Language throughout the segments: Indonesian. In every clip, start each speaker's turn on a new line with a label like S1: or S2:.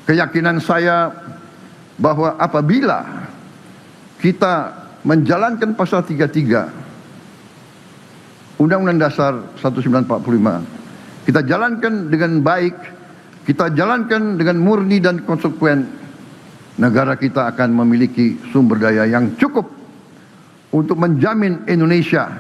S1: keyakinan saya bahwa apabila kita menjalankan pasal 33 Undang-Undang Dasar 1945, kita jalankan dengan baik, kita jalankan dengan murni dan konsekuen, negara kita akan memiliki sumber daya yang cukup untuk menjamin Indonesia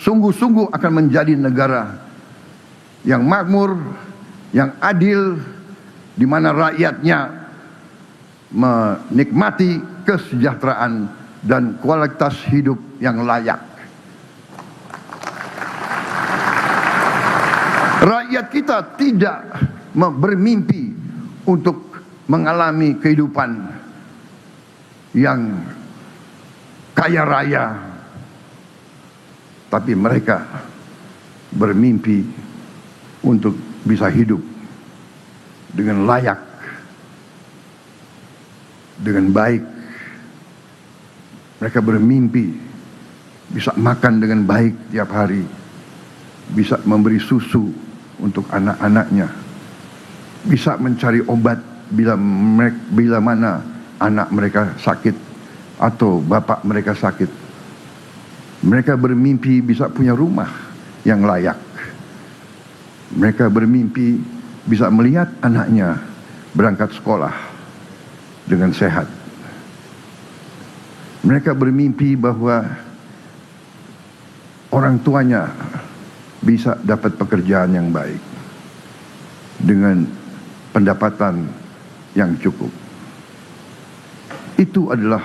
S1: sungguh-sungguh akan menjadi negara yang makmur, yang adil, di mana rakyatnya menikmati kesejahteraan dan kualitas hidup yang layak. Rakyat kita tidak bermimpi untuk mengalami kehidupan yang kaya raya, tapi mereka bermimpi untuk bisa hidup dengan layak, dengan baik. Mereka bermimpi bisa makan dengan baik tiap hari, bisa memberi susu untuk anak-anaknya, bisa mencari obat bila mana anak mereka sakit atau bapak mereka sakit. Mereka bermimpi bisa punya rumah yang layak. Mereka bermimpi bisa melihat anaknya berangkat sekolah dengan sehat. Mereka bermimpi bahwa orang tuanya bisa dapat pekerjaan yang baik dengan pendapatan yang cukup. Itu adalah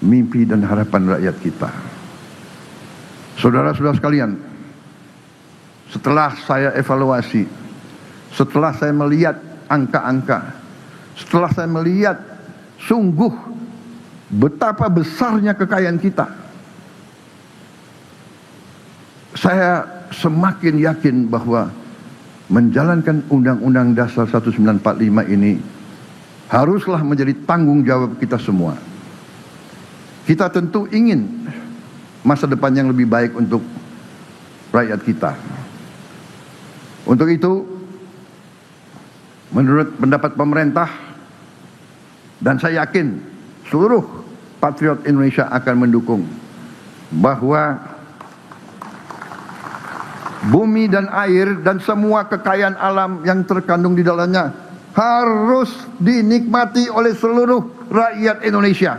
S1: mimpi dan harapan rakyat kita. Saudara-saudara sekalian, setelah saya evaluasi, setelah saya melihat angka-angka, setelah saya melihat sungguh betapa besarnya kekayaan kita, saya semakin yakin bahwa menjalankan Undang-Undang Dasar 1945 ini haruslah menjadi tanggung jawab kita semua. Kita tentu ingin masa depan yang lebih baik untuk rakyat kita. Untuk itu, menurut pendapat pemerintah, dan saya yakin seluruh patriot Indonesia akan mendukung, bahwa bumi dan air dan semua kekayaan alam yang terkandung di dalamnya harus dinikmati oleh seluruh rakyat Indonesia.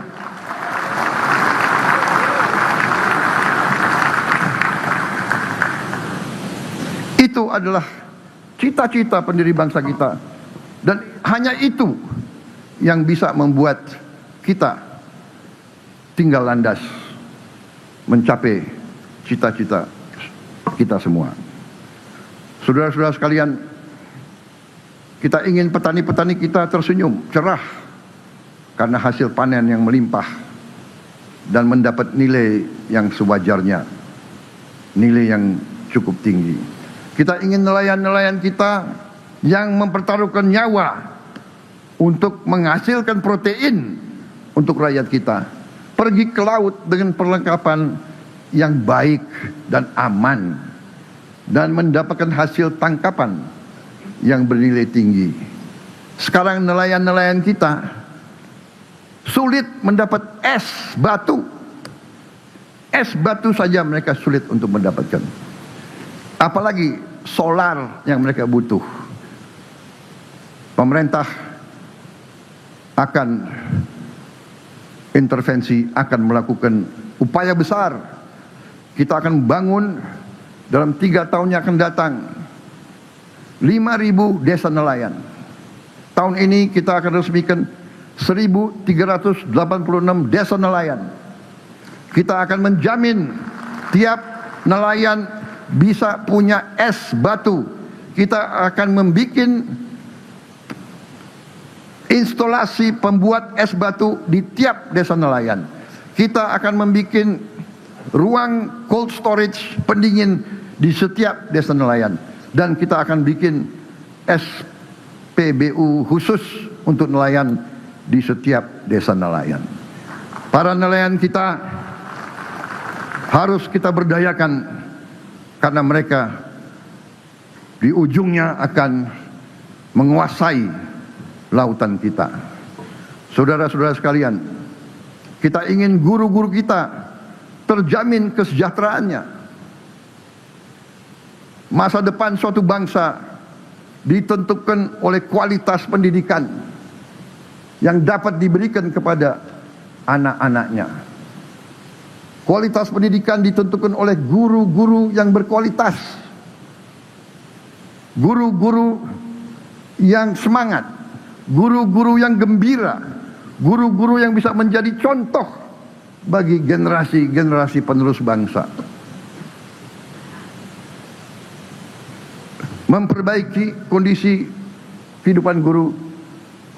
S1: Itu adalah cita-cita pendiri bangsa kita, dan hanya itu yang bisa membuat kita tinggal landas mencapai cita-cita kita semua. Saudara-saudara sekalian, kita ingin petani-petani kita tersenyum, cerah karena hasil panen yang melimpah dan mendapat nilai yang sewajarnya, nilai yang cukup tinggi. Kita ingin nelayan-nelayan kita yang mempertaruhkan nyawa untuk menghasilkan protein untuk rakyat kita pergi ke laut dengan perlengkapan yang baik dan aman, dan mendapatkan hasil tangkapan yang bernilai tinggi. Sekarang nelayan-nelayan kita sulit mendapat es batu. Es batu saja mereka sulit untuk mendapatkan, apalagi solar yang mereka butuh. Pemerintah akan intervensi, akan melakukan upaya besar. Kita akan bangun dalam 3 tahun yang akan datang 5.000 desa nelayan. Tahun ini kita akan resmikan 1.386 desa nelayan. Kita akan menjamin tiap nelayan bisa punya es batu. Kita akan membuat instalasi pembuat es batu di tiap desa nelayan. Kita akan membuat ruang cold storage pendingin di setiap desa nelayan, dan kita akan bikin SPBU khusus untuk nelayan di setiap desa nelayan. Para nelayan kita harus kita berdayakan, karena mereka di ujungnya akan menguasai lautan kita. Saudara-saudara sekalian, kita ingin guru-guru kita terjamin kesejahteraannya. Masa depan suatu bangsa ditentukan oleh kualitas pendidikan yang dapat diberikan kepada anak-anaknya. Kualitas pendidikan ditentukan oleh guru-guru yang berkualitas, guru-guru yang semangat, guru-guru yang gembira, guru-guru yang bisa menjadi contoh bagi generasi-generasi penerus bangsa. Memperbaiki kondisi kehidupan guru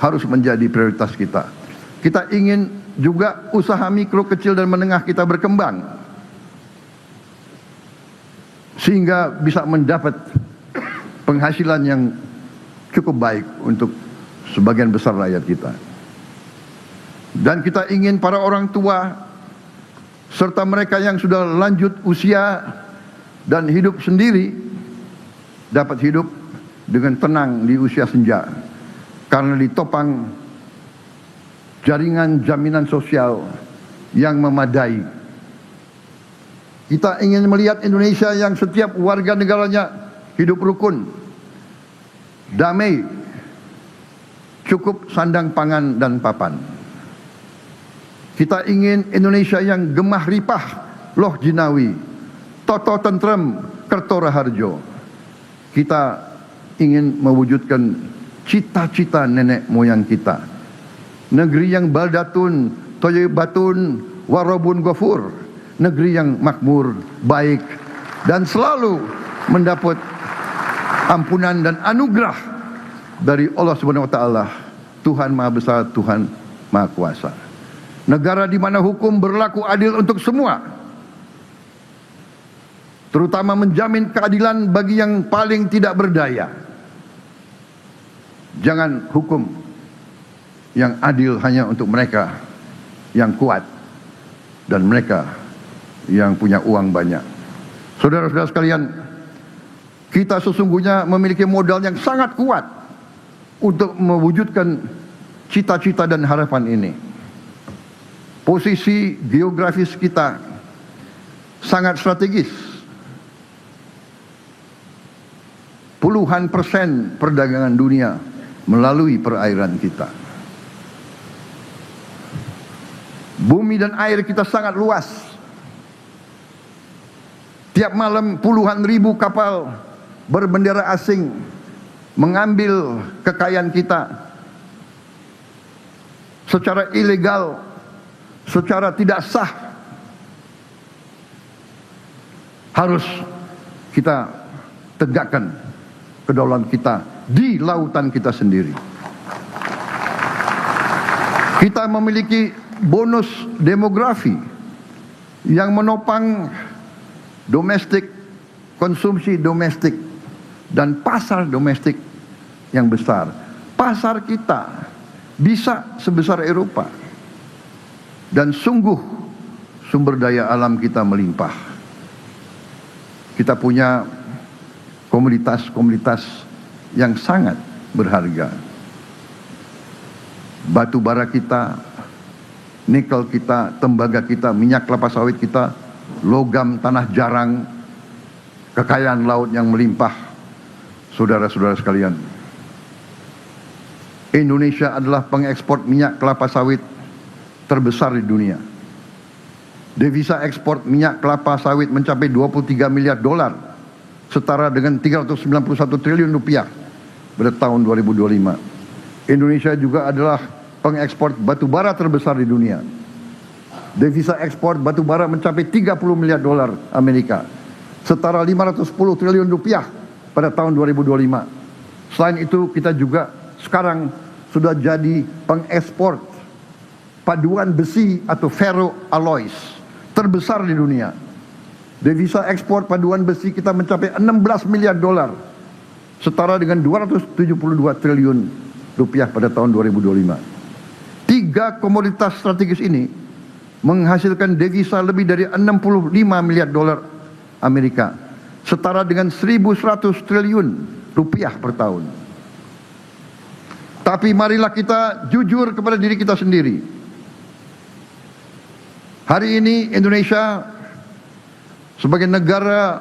S1: harus menjadi prioritas kita. Kita ingin juga usaha mikro, kecil dan menengah kita berkembang sehingga bisa mendapat penghasilan yang cukup baik untuk sebagian besar rakyat kita. Dan kita ingin para orang tua serta mereka yang sudah lanjut usia dan hidup sendiri dapat hidup dengan tenang di usia senja karena ditopang jaringan jaminan sosial yang memadai. Kita ingin melihat Indonesia yang setiap warga negaranya hidup rukun, damai, cukup sandang pangan dan papan. Kita ingin Indonesia yang gemah ripah, loh jinawi, toto tentrem, kerto raharjo. Kita ingin mewujudkan cita-cita nenek moyang kita. Negeri yang baldatun, toyibatun, warobun gofur. Negeri yang makmur, baik, dan selalu mendapat ampunan dan anugerah dari Allah Subhanahu wa Ta'ala, Tuhan Maha Besar, Tuhan Maha Kuasa. Negara di mana hukum berlaku adil untuk semua, terutama menjamin keadilan bagi yang paling tidak berdaya. Jangan hukum yang adil hanya untuk mereka yang kuat dan mereka yang punya uang banyak. Saudara-saudara sekalian, kita sesungguhnya memiliki modal yang sangat kuat untuk mewujudkan cita-cita dan harapan ini. Posisi geografis kita sangat strategis. Puluhan persen perdagangan dunia melalui perairan kita. Bumi dan air kita sangat luas. Tiap malam puluhan ribu kapal berbendera asing mengambil kekayaan kita secara ilegal, secara tidak sah. Harus kita tegakkan kedaulatan kita di lautan kita sendiri. Kita memiliki bonus demografi yang menopang domestik, konsumsi domestik, dan pasar domestik yang besar. Pasar kita bisa sebesar Eropa, dan sungguh sumber daya alam kita melimpah. Kita punya komoditas-komoditas yang sangat berharga. Batu bara kita, nikel kita, tembaga kita, minyak kelapa sawit kita, logam tanah jarang, kekayaan laut yang melimpah. Saudara-saudara sekalian, Indonesia adalah pengekspor minyak kelapa sawit terbesar di dunia. Devisa ekspor minyak kelapa sawit mencapai 23 miliar dolar, setara dengan 391 triliun rupiah pada tahun 2025. Indonesia juga adalah pengekspor batu bara terbesar di dunia. Devisa ekspor batu bara mencapai 30 miliar dolar Amerika, setara 510 triliun rupiah pada tahun 2025. Selain itu, kita juga sekarang sudah jadi pengekspor paduan besi atau ferroalloys terbesar di dunia. Devisa ekspor paduan besi kita mencapai 16 miliar dolar, setara dengan 272 triliun rupiah pada tahun 2025. Tiga komoditas strategis ini menghasilkan devisa lebih dari 65 miliar dolar Amerika, setara dengan 1.100 triliun rupiah per tahun. Tapi marilah kita jujur kepada diri kita sendiri. Hari ini Indonesia sebagai negara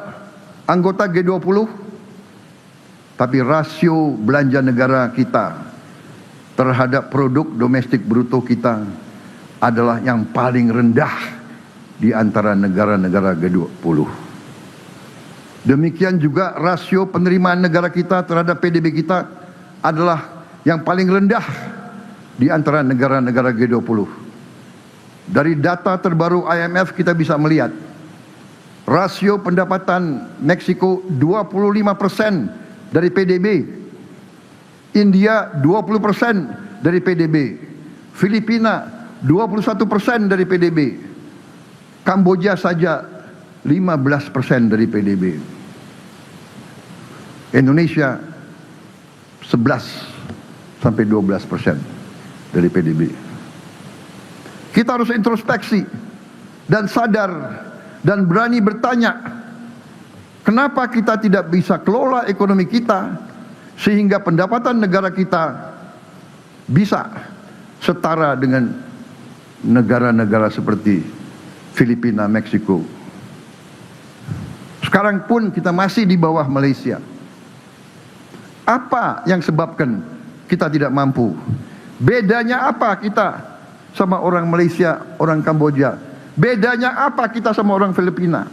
S1: anggota G20, tapi rasio belanja negara kita terhadap produk domestik bruto kita adalah yang paling rendah di antara negara-negara G20. Demikian juga rasio penerimaan negara kita terhadap PDB kita adalah yang paling rendah di antara negara-negara G20. Dari data terbaru IMF kita bisa melihat rasio pendapatan Meksiko 25% dari PDB, India 20% dari PDB, Filipina 21% dari PDB, Kamboja saja 15% dari PDB, Indonesia 11 sampai 12% dari PDB. Kita harus introspeksi dan sadar dan berani bertanya, kenapa kita tidak bisa kelola ekonomi kita sehingga pendapatan negara kita bisa setara dengan negara-negara seperti Filipina, Meksiko. Sekarang pun kita masih di bawah Malaysia. Apa yang sebabkan kita tidak mampu? Bedanya apa kita sama orang Malaysia, orang Kamboja? Bedanya apa kita sama orang Filipina?